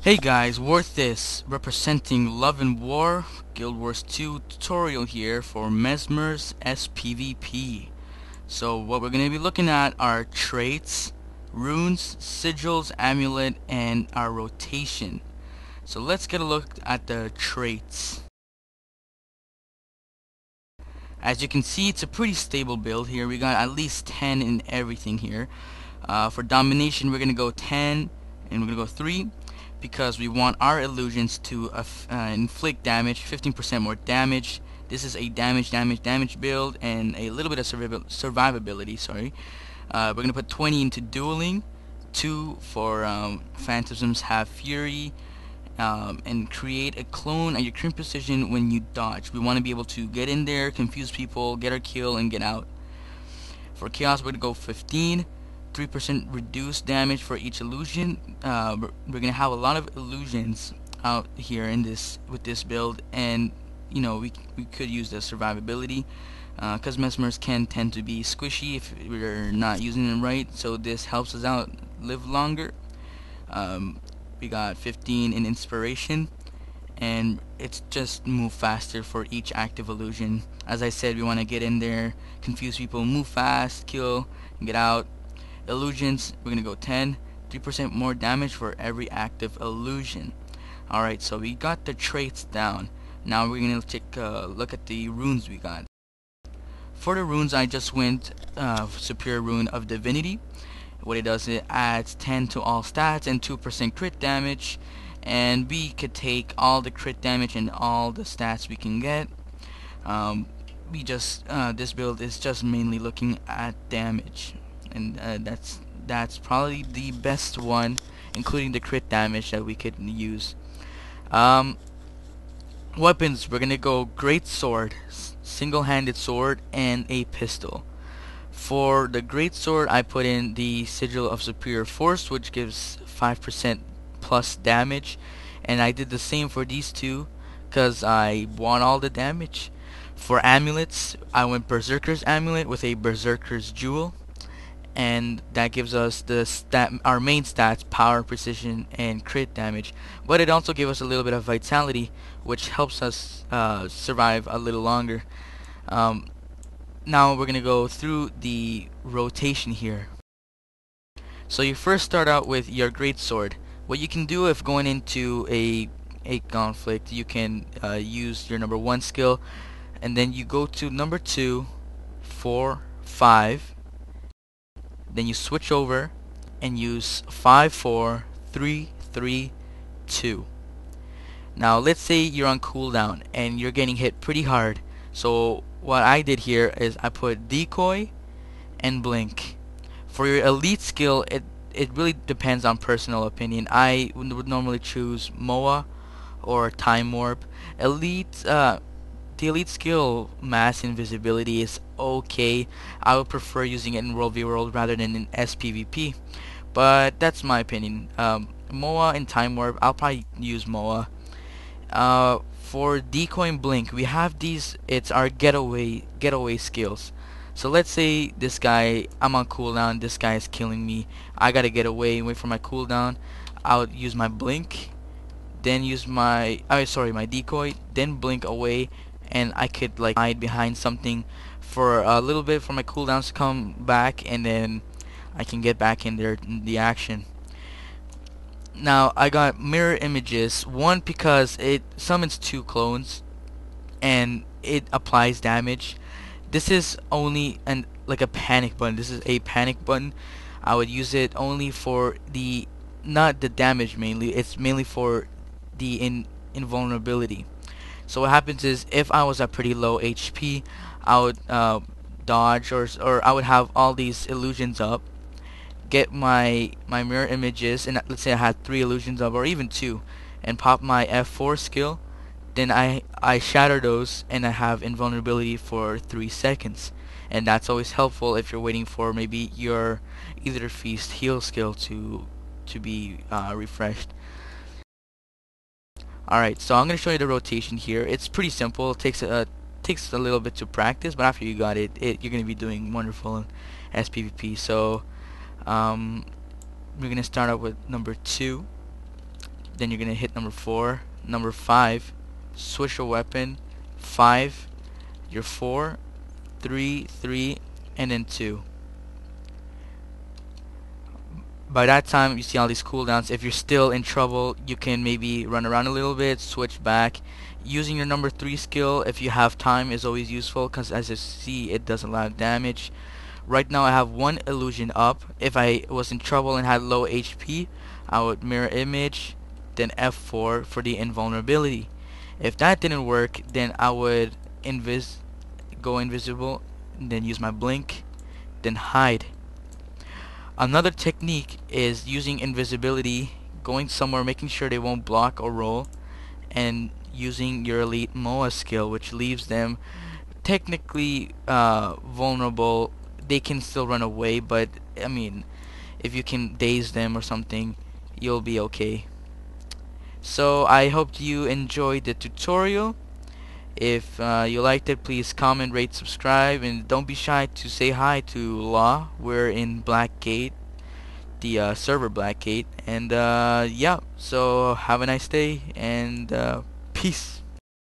Hey guys, Worth this, representing Love and War, Guild Wars 2 tutorial here for Mesmer's PvP. So what we're going to be looking at are traits, runes, sigils, amulet, and our rotation. So let's get a look at the traits. As you can see, it's a pretty stable build here. We got at least 10 in everything here. For domination, we're going to go 10 and we're going to go 3. Because we want our illusions to inflict damage, 15% more damage. This is a damage build and a little bit of survivability. Sorry, we're gonna put 20 into dueling, 2 for phantasms have fury, and create a clone at your current position when you dodge. We want to be able to get in there, confuse people, get our kill, and get out. For chaos, we're gonna go 15. 3% reduced damage for each illusion. We're gonna have a lot of illusions out here in this with this build, and you know we could use the survivability because mesmers can tend to be squishy if we're not using them right. So this helps us out live longer. We got 15 in inspiration, and it's just move faster for each active illusion. As I said, we want to get in there, confuse people, move fast, kill, and get out. Illusions, we're gonna go 10, 3% more damage for every active illusion. Alright, so we got the traits down. Now we're gonna take a look at the runes we got. For the runes, I just went Superior Rune of Divinity. What it does, it adds 10 to all stats and 2% crit damage, and we could take all the crit damage and all the stats we can get. This build is just mainly looking at damage, and that's probably the best one, including the crit damage that we could use. Weapons, we're gonna go great sword, single-handed sword, and a pistol. For the great sword, I put in the sigil of superior force, which gives 5% plus damage, and I did the same for these two because I want all the damage. For amulets, I went berserker's amulet with a berserker's jewel, and that gives us our main stats: power, precision, and crit damage. But it also gives us a little bit of vitality, which helps us survive a little longer. Now we're gonna go through the rotation here. So you first start out with your great sword. What you can do if going into a conflict, you can use your number 1 skill, and then you go to number 2, 4, 5. Then you switch over and use 5, 4, 3, 3, 2. Now let's say you're on cooldown and you're getting hit pretty hard. So what I did here is I put decoy and blink. For your elite skill, it really depends on personal opinion. I would normally choose MOA or time warp. The elite skill, mass invisibility, is okay. I would prefer using it in World v World rather than in SPVP, but that's my opinion. MOA and time warp, I'll probably use MOA. For decoy and blink, we have these. It's our getaway skills. So let's say this guy, I'm on cooldown. This guy is killing me. I gotta get away and wait for my cooldown. I'll use my blink, then use my my decoy, then blink away, and I could like hide behind something for a little bit for my cooldowns to come back, and then I can get back in there in the action. Now I got mirror images, one because it summons 2 clones and it applies damage. This is only like a panic button. This is a panic button. I would use it only for the, not the damage mainly. It's mainly for the invulnerability. So what happens is, if I was at pretty low HP, I would dodge, or I would have all these illusions up, get my mirror images, and let's say I had 3 illusions up, or even 2, and pop my F4 skill. Then I shatter those, and I have invulnerability for 3 seconds, and that's always helpful if you're waiting for maybe your either feast heal skill to be refreshed. Alright, so I'm going to show you the rotation here. It's pretty simple. It takes a little bit to practice, but after you got it, you're going to be doing wonderful in SPVP. So we're going to start out with number 2. then you're gonna hit number 4, number 5, switch your weapon, 5, your 4, 3, 3, and then 2. By that time, you see all these cooldowns. If you're still in trouble, you can maybe run around a little bit, switch back. Using your number 3 skill, if you have time, is always useful, because as you see, it does a lot of damage. Right now I have one illusion up. If I was in trouble and had low HP, I would mirror image, then F4 for the invulnerability. If that didn't work, then I would go invisible, then use my blink, then hide. Another technique is using invisibility, going somewhere, making sure they won't block or roll, and using your elite MOA skill, which leaves them technically vulnerable. They can still run away, but I mean, if you can daze them or something, you'll be okay. So I hope you enjoyed the tutorial. If you liked it, please comment, rate, subscribe, and don't be shy to say hi to Law. We're in Blackgate, the server Blackgate, and yeah. So have a nice day and peace.